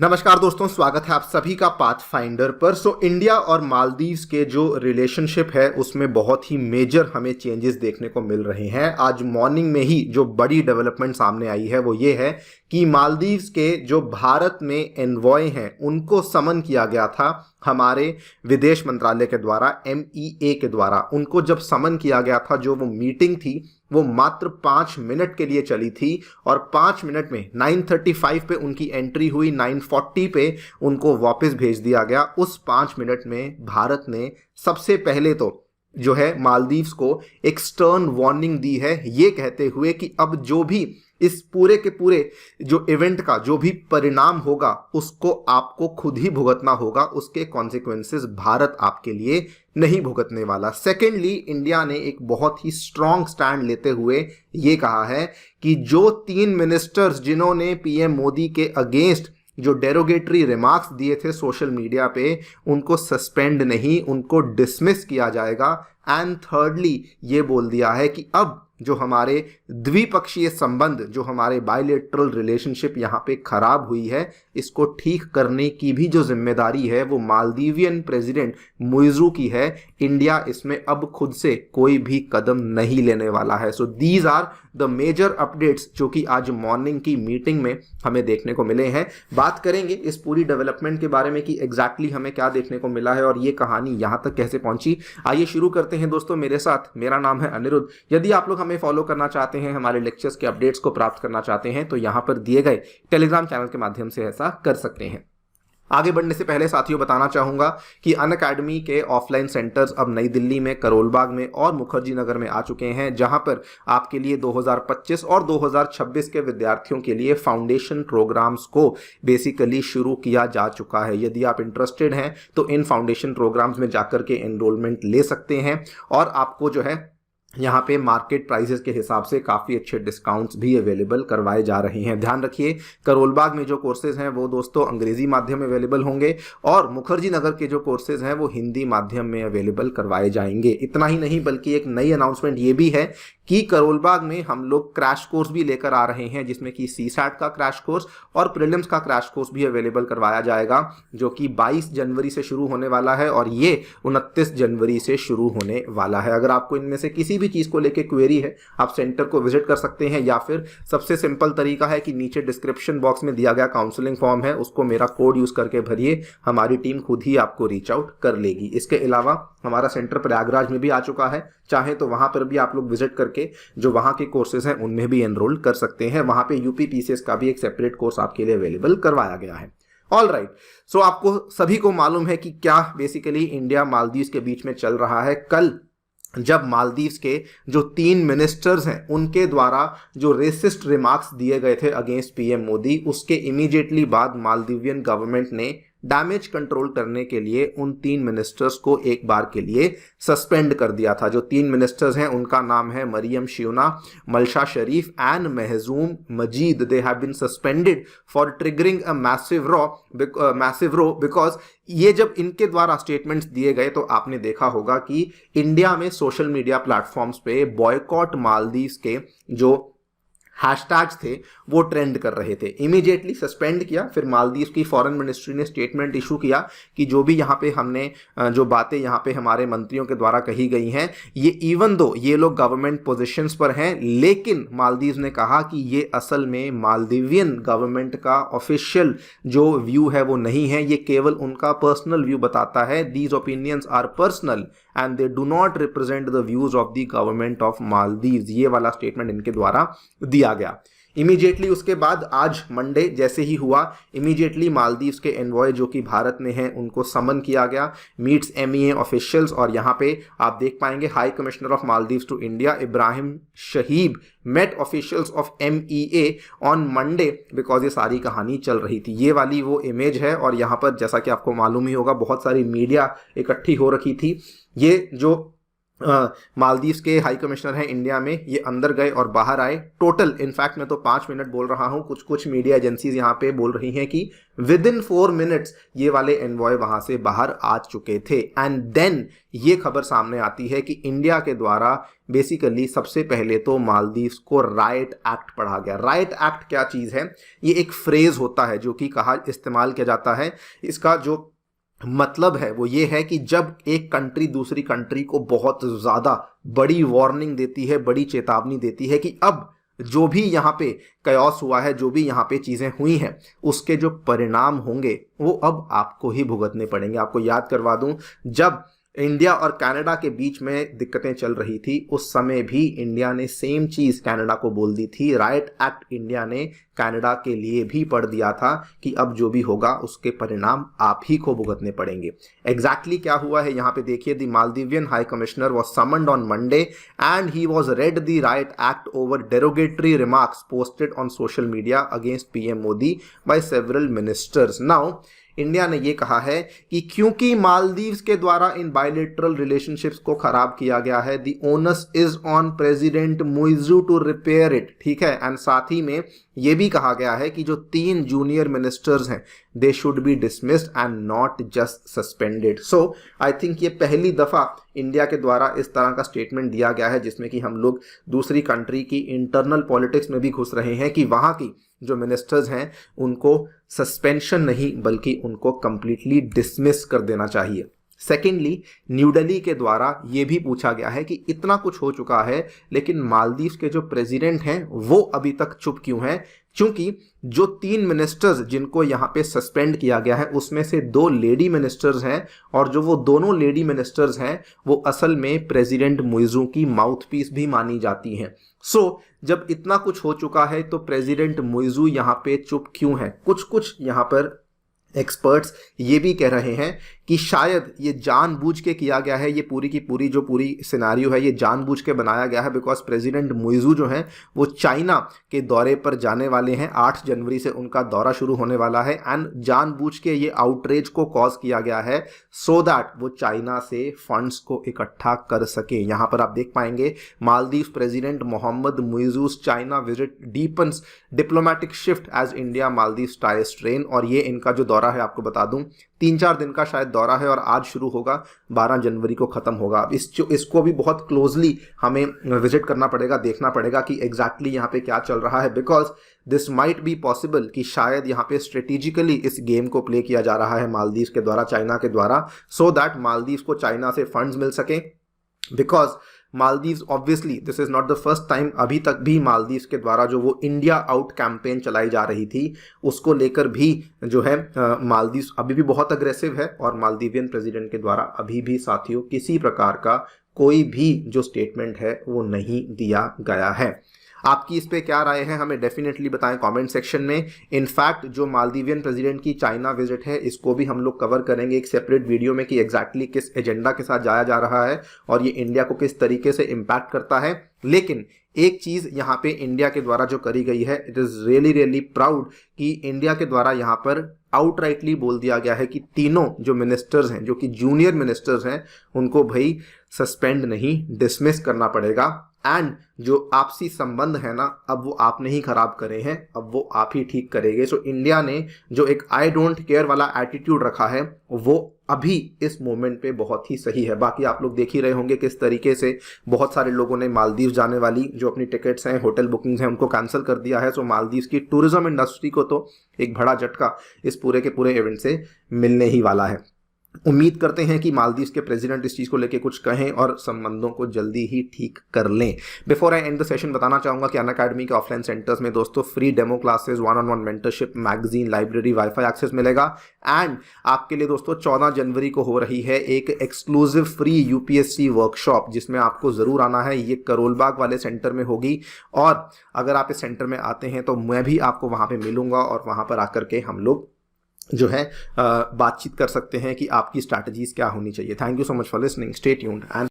नमस्कार दोस्तों, स्वागत है आप सभी का पाथफाइंडर पर। इंडिया और मालदीव्स के जो रिलेशनशिप है उसमें बहुत ही मेजर हमें चेंजेस देखने को मिल रहे हैं। आज मॉर्निंग में ही जो बड़ी डेवलपमेंट सामने आई है वो ये है कि मालदीव्स के जो भारत में एनवॉय हैं उनको समन किया गया था हमारे विदेश मंत्रालय के द्वारा, MEA के द्वारा। उनको जब समन किया गया था, जो वो मीटिंग थी वो मात्र 5 मिनट के लिए चली थी और 5 मिनट में 9:35 पे उनकी एंट्री हुई, 9:40 पे उनको वापस भेज दिया गया। उस 5 मिनट में भारत ने सबसे पहले तो जो है मालदीव्स को एक स्टर्न वार्निंग दी है, ये कहते हुए कि अब जो भी इस पूरे के पूरे जो इवेंट का जो भी परिणाम होगा उसको आपको खुद ही भुगतना होगा, उसके कॉन्सिक्वेंसेस भारत आपके लिए नहीं भुगतने वाला। सेकेंडली, इंडिया ने एक बहुत ही स्ट्रांग स्टैंड लेते हुए ये कहा है कि जो 3 मिनिस्टर्स जिन्होंने PM मोदी के अगेंस्ट जो डेरोगेटरी रिमार्क्स दिए थे सोशल मीडिया पे, उनको सस्पेंड नहीं, उनको डिसमिस किया जाएगा। एंड थर्डली ये बोल दिया है कि अब जो हमारे द्विपक्षीय संबंध, जो हमारे बायलैटरल रिलेशनशिप यहाँ पे खराब हुई है, इसको ठीक करने की भी जो जिम्मेदारी है वो मालदीवियन प्रेसिडेंट मुइज़ू की है। इंडिया इसमें अब खुद से कोई भी कदम नहीं लेने वाला है। So these are the major updates जो कि आज मॉर्निंग की मीटिंग में हमें देखने को मिले हैं। बात करेंगे इस पूरी डेवलपमेंट के बारे में कि एग्जैक्टली हमें क्या देखने को मिला है और ये कहानी यहाँ तक कैसे पहुंची। आइए शुरू करते हैं दोस्तों मेरे साथ। मेरा नाम है अनिरुद्ध। यदि आप लोग हमें फॉलो करना चाहते हैं, हमारे लेक्चर्स के अपडेट्स को प्राप्त करना चाहते हैं, तो यहाँ पर दिए गए टेलीग्राम चैनल के माध्यम से ऐसा कर सकते हैं। आगे बढ़ने से पहले साथियों बताना चाहूंगा कि अनअकैडमी के ऑफलाइन सेंटर्स अब नई दिल्ली में, करोलबाग में और मुखर्जी नगर में आ चुके हैं, जहां पर आपके लिए 2025 और 2026 के विद्यार्थियों के लिए फाउंडेशन प्रोग्राम्स को बेसिकली शुरू किया जा चुका है। यदि आप इंटरेस्टेड हैं तो इन फाउंडेशन प्रोग्राम्स में जाकर के एनरोलमेंट ले सकते हैं और आपको जो है यहाँ पे मार्केट प्राइसेस के हिसाब से काफ़ी अच्छे डिस्काउंट्स भी अवेलेबल करवाए जा रहे हैं। ध्यान रखिए, करोलबाग में जो कोर्सेज हैं वो दोस्तों अंग्रेजी माध्यम में अवेलेबल होंगे और मुखर्जी नगर के जो कोर्सेज हैं वो हिंदी माध्यम में अवेलेबल करवाए जाएंगे। इतना ही नहीं बल्कि एक नई अनाउंसमेंट ये भी है कि करोलबाग में हम लोग क्रैश कोर्स भी लेकर आ रहे हैं, जिसमें कि CSAT का क्रैश कोर्स और प्रीलिम्स का क्रैश कोर्स भी अवेलेबल करवाया जाएगा, जो कि 22 जनवरी से शुरू होने वाला है और ये 29 जनवरी से शुरू होने वाला है। अगर आपको इनमें से किसी भी चीज़ को लेके क्वेरी है, आप सेंटर को विजिट कर सकते हैं, या फिर सबसे सिंपल तरीका है कि नीचे डिस्क्रिप्शन बॉक्स में दिया गया काउंसलिंग फॉर्म है, उसको मेरा कोड यूज करके भरिए, हमारी टीम खुद ही आपको रीच आउट कर लेगी। इसके अलावा हमारा सेंटर प्रयागराज में भी आ चुका है, चाहे तो वहां पर भी आप लोग विजिट करके जो वहां के कोर्सेज हैं उनमें भी एनरोल कर सकते हैं। वहां पे UP PCS का भी एक सेपरेट कोर्स आपके लिए अवेलेबल करवाया गया है। ऑल राइट, सो आपको सभी को मालूम है कि क्या बेसिकली इंडिया मालदीव्स के बीच में चल रहा है। कल जब मालदीव्स के जो 3 मिनिस्टर्स हैं उनके द्वारा जो रेसिस्ट रिमार्क्स दिए गए थे अगेंस्ट PM मोदी, उसके इमीडिएटली बाद मालदीवियन गवर्नमेंट ने डैमेज कंट्रोल करने के लिए उन 3 मिनिस्टर्स को एक बार के लिए सस्पेंड कर दिया था। जो 3 मिनिस्टर्स हैं उनका नाम है Mariyam Shiuna, Malsha Sharif and Mahzoom Majeed. They have been suspended for triggering a massive row because ये जब इनके द्वारा स्टेटमेंट्स दिए गए तो आपने देखा होगा कि इंडिया में सोशल मीडिया प्लेटफॉर्म्स पे बॉयकॉट मालदीव्स के जो हैशटैग्स थे वो ट्रेंड कर रहे थे। इमीडिएटली सस्पेंड किया। फिर मालदीव की फॉरेन मिनिस्ट्री ने स्टेटमेंट इशू किया कि जो भी यहाँ पे हमने जो बातें यहाँ पे हमारे मंत्रियों के द्वारा कही गई हैं, ये इवन दो ये लोग गवर्नमेंट पोजीशंस पर हैं, लेकिन मालदीव ने कहा कि ये असल में मालदीवियन गवर्नमेंट का ऑफिशियल जो व्यू है वो नहीं है, ये केवल उनका पर्सनल व्यू बताता है। These opinions are personal and they do not represent the views of the government of Maldives. ये वाला स्टेटमेंट इनके द्वारा दिया गया। इमीडिएटली उसके बाद आज मंडे जैसे ही हुआ, इमीडिएटली मालदीव्स के एनवॉय जो कि भारत में हैं उनको समन किया गया, मीट्स MEA ऑफिशियल्स। और यहाँ पे आप देख पाएंगे high commissioner of Maldives to India Ibrahim Shaheeb met officials of MEA on Monday, because ये सारी कहानी चल रही थी। ये वाली वो इमेज है और यहाँ पर जैसा कि आपको मालूम ही होगा बहुत सारी मीडिया इकट्ठी हो रखी थी। ये जो मालदीव्स के हाई कमिश्नर हैं इंडिया में, ये अंदर गए और बाहर आए। टोटल इनफैक्ट मैं तो 5 मिनट बोल रहा हूँ, कुछ कुछ मीडिया एजेंसीज यहाँ पे बोल रही हैं कि विद इन 4 मिनट्स ये वाले एनवॉय वहां से बाहर आ चुके थे। एंड देन ये खबर सामने आती है कि इंडिया के द्वारा बेसिकली सबसे पहले तो मालदीव्स को राइट एक्ट पढ़ा गया। राइट एक्ट क्या चीज़ है? ये एक फ्रेज होता है जो कि इस्तेमाल किया जाता है। इसका जो मतलब है वो ये है कि जब एक कंट्री दूसरी कंट्री को बहुत ज़्यादा बड़ी वार्निंग देती है, बड़ी चेतावनी देती है कि अब जो भी यहाँ पे कयास हुआ है, जो भी यहाँ पे चीज़ें हुई हैं, उसके जो परिणाम होंगे वो अब आपको ही भुगतने पड़ेंगे। आपको याद करवा दूं, जब इंडिया और कनाडा के बीच में दिक्कतें चल रही थी उस समय भी इंडिया ने सेम चीज़ कनाडा को बोल दी थी। राइट एक्ट इंडिया ने कनाडा के लिए भी पढ़ दिया था कि अब जो भी होगा उसके परिणाम आप ही को भुगतने पड़ेंगे। एग्जैक्टली क्या हुआ है यहाँ पे देखिए। The Maldivian high commissioner was summoned on Monday and he was read the right act over derogatory remarks posted on social media against PM Modi by several ministers. Now India ने यह कहा है कि क्योंकि मालदीव्स के द्वारा इन बायलेटरल रिलेशनशिप्स को खराब किया गया है, the onus is on president Muizzu to repair it. ठीक है, एंड साथ ही में यह भी कहा गया है कि जो 3 जूनियर मिनिस्टर्स हैं they should be dismissed and not just suspended. So I think ये पहली दफा इंडिया के द्वारा इस तरह का स्टेटमेंट दिया गया है जिसमें कि हम लोग दूसरी कंट्री की इंटरनल पॉलिटिक्स में भी घुस रहे हैं कि वहां की जो मिनिस्टर्स हैं उनको सस्पेंशन नहीं बल्कि उनको कंप्लीटली डिसमिस कर देना चाहिए। सेकेंडली, न्यू दिल्ली के द्वारा ये भी पूछा गया है कि इतना कुछ हो चुका है लेकिन मालदीव्स के जो प्रेसिडेंट हैं वो अभी तक चुप क्यों हैं? क्योंकि जो 3 मिनिस्टर्स जिनको यहाँ पे सस्पेंड किया गया है उसमें से 2 लेडी मिनिस्टर्स हैं और जो वो दोनों लेडी मिनिस्टर्स हैं वो असल में प्रेसिडेंट मुइजू की माउथपीस भी मानी जाती हैं। सो जब इतना कुछ हो चुका है तो प्रेसिडेंट मुइजू यहाँ पे चुप क्यों है? कुछ यहाँ पर एक्सपर्ट्स ये भी कह रहे हैं कि शायद ये जानबूझ के किया गया है, ये पूरी की पूरी जो पूरी सिनेरियो है ये जानबूझ के बनाया गया है बिकॉज प्रेसिडेंट मुइजू जो हैं वो चाइना के दौरे पर जाने वाले हैं। 8 जनवरी से उनका दौरा शुरू होने वाला है एंड जानबूझ के ये आउटरीच को कॉज किया गया है सो दैट वो चाइना से फंड्स को इकट्ठा कर सके। यहाँ पर आप देख पाएंगे Maldives president Mohamed Muizzu's China visit deepens diplomatic shift as India Maldives tie strain. और ये इनका जो दौरा है आपको बता दूं 3-4 दिन का शायद दौरा है और आज शुरू होगा, 12 जनवरी को ख़त्म होगा। अब इसको भी बहुत क्लोजली हमें विजिट करना पड़ेगा, देखना पड़ेगा कि एग्जैक्टली यहाँ पे क्या चल रहा है because this might be possible कि शायद यहाँ पे स्ट्रेटेजिकली इस गेम को प्ले किया जा रहा है मालदीव्स के द्वारा, चाइना के द्वारा, सो दैट मालदीव्स को चाइना से फंड्स मिल सके। Because Maldives obviously this is not the first time, अभी तक भी मालदीव्स के द्वारा जो वो इंडिया आउट कैंपेन चलाई जा रही थी उसको लेकर भी जो है मालदीव्स अभी भी बहुत अग्रेसिव है और मालदीवियन प्रेसिडेंट के द्वारा अभी भी साथियों किसी प्रकार का कोई भी जो स्टेटमेंट है वो नहीं दिया गया है। आपकी इस पे क्या राय है हमें डेफिनेटली बताएं कमेंट सेक्शन में। इनफैक्ट जो मालदीवियन प्रेसिडेंट की चाइना विजिट है इसको भी हम लोग कवर करेंगे एक सेपरेट वीडियो में कि एग्जैक्टली किस एजेंडा के साथ जाया जा रहा है और ये इंडिया को किस तरीके से इम्पैक्ट करता है। लेकिन एक चीज़ यहाँ पे इंडिया के द्वारा जो करी गई है, इट इज़ रियली प्राउड कि इंडिया के द्वारा यहाँ पर आउटराइटली बोल दिया गया है कि तीनों जो मिनिस्टर्स हैं जो कि जूनियर मिनिस्टर्स हैं उनको भाई सस्पेंड नहीं डिसमिस करना पड़ेगा एंड जो आपसी संबंध है ना अब वो आपने ही खराब करे हैं, अब वो आप ही ठीक करेंगे। सो इंडिया ने जो एक आई डोंट केयर वाला एटीट्यूड रखा है वो अभी इस मोमेंट पे बहुत ही सही है। बाकी आप लोग देख ही रहे होंगे किस तरीके से बहुत सारे लोगों ने मालदीव जाने वाली जो अपनी टिकट्स हैं, होटल बुकिंग्स हैं, उनको कैंसिल कर दिया है। सो मालदीव की टूरिज्म इंडस्ट्री को तो एक बड़ा झटका इस पूरे के पूरे इवेंट से मिलने ही वाला है। उम्मीद करते हैं कि मालदीव्स के प्रेसिडेंट इस चीज़ को लेकर कुछ कहें और संबंधों को जल्दी ही ठीक कर लें। Before I end the session बताना चाहूँगा कि अनअकैडमी के ऑफलाइन सेंटर्स में दोस्तों free demo classes, 1-on-1 mentorship, magazine, library, wifi access मिलेगा एंड आपके लिए दोस्तों 14 जनवरी को हो रही है एक एक्सक्लूसिव फ्री यूपीएससी वर्कशॉप जिसमें आपको ज़रूर आना है। ये करोल बाग वाले सेंटर में होगी और अगर आप इस सेंटर में आते हैं तो मैं भी आपको वहाँ पर मिलूंगा और वहाँ पर आकर के हम लोग जो है बातचीत कर सकते हैं कि आपकी स्ट्रैटेजीज क्या होनी चाहिए। Thank you so much for listening, stay tuned and